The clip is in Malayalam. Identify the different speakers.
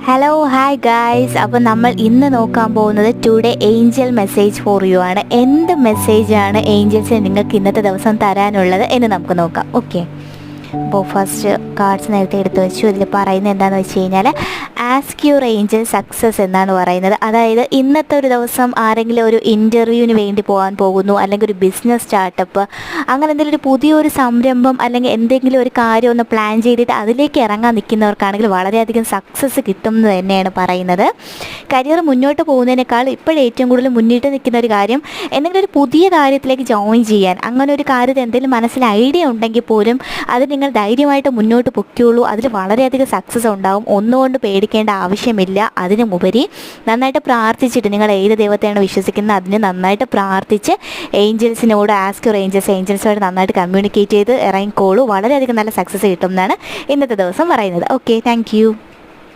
Speaker 1: Hello hi guys. അപ്പോൾ നമ്മൾ ഇന്ന് നോക്കാൻ പോകുന്നത് today Angel message for you ആണ്. എന്ത് മെസ്സേജാണ് ഏഞ്ചൽസ് നിങ്ങൾക്ക് ഇന്നത്തെ ദിവസം തരാനുള്ളത് എന്ന് നമുക്ക് നോക്കാം. ഓക്കെ, അപ്പോൾ ഫസ്റ്റ് കാർഡ്സ് നേരത്തെ എടുത്ത് വെച്ചു. ഇതിൽ പറയുന്നത് എന്താണെന്ന് വെച്ച് കഴിഞ്ഞാൽ ആസ്ക് യുവർ ഏഞ്ചൽ സക്സസ് എന്നാണ് പറയുന്നത്. അതായത് ഇന്നത്തെ ഒരു ദിവസം ആരെങ്കിലും ഒരു ഇൻ്റർവ്യൂവിന് വേണ്ടി പോകാൻ പോകുന്നു, അല്ലെങ്കിൽ ഒരു ബിസിനസ് സ്റ്റാർട്ടപ്പ്, അങ്ങനെ എന്തെങ്കിലും ഒരു പുതിയൊരു സംരംഭം അല്ലെങ്കിൽ എന്തെങ്കിലും ഒരു കാര്യം ഒന്ന് പ്ലാൻ ചെയ്തിട്ട് അതിലേക്ക് ഇറങ്ങാൻ നിൽക്കുന്നവർക്കാണെങ്കിൽ വളരെയധികം സക്സസ് കിട്ടും എന്ന് തന്നെയാണ് പറയുന്നത്. കരിയർ മുന്നോട്ട് പോകുന്നതിനേക്കാൾ ഇപ്പോഴേറ്റവും കൂടുതൽ മുന്നിട്ട് നിൽക്കുന്ന ഒരു കാര്യം എന്തെങ്കിലും ഒരു പുതിയ കാര്യത്തിലേക്ക് ജോയിൻ ചെയ്യാൻ, അങ്ങനെ ഒരു കാര്യത്തിൽ എന്തെങ്കിലും മനസ്സിൽ ഐഡിയ ഉണ്ടെങ്കിൽ പോലും അത് നിങ്ങൾ ധൈര്യമായിട്ട് മുന്നോട്ട് പൊയ്ക്കുള്ളൂ. അതിൽ വളരെയധികം സക്സസ് ഉണ്ടാവും. ഒന്നുകൊണ്ട് പേടിക്കേണ്ട ആവശ്യമില്ല. അതിനുപരി നന്നായിട്ട് പ്രാർത്ഥിച്ചിട്ട്, നിങ്ങൾ ഏത് ദൈവത്തെയാണ് വിശ്വസിക്കുന്നത് അതിന് നന്നായിട്ട് പ്രാർത്ഥിച്ച് ഏഞ്ചൽസിനോട് ആസ്ക് യുവർ ഏഞ്ചൽസുമായിട്ട് നന്നായിട്ട് കമ്മ്യൂണിക്കേറ്റ് ചെയ്ത് ഇറങ്ങിക്കോളൂ. വളരെയധികം നല്ല സക്സസ് കിട്ടും എന്നാണ് ഇന്നത്തെ ദിവസം പറയുന്നത്. Okay, thank you.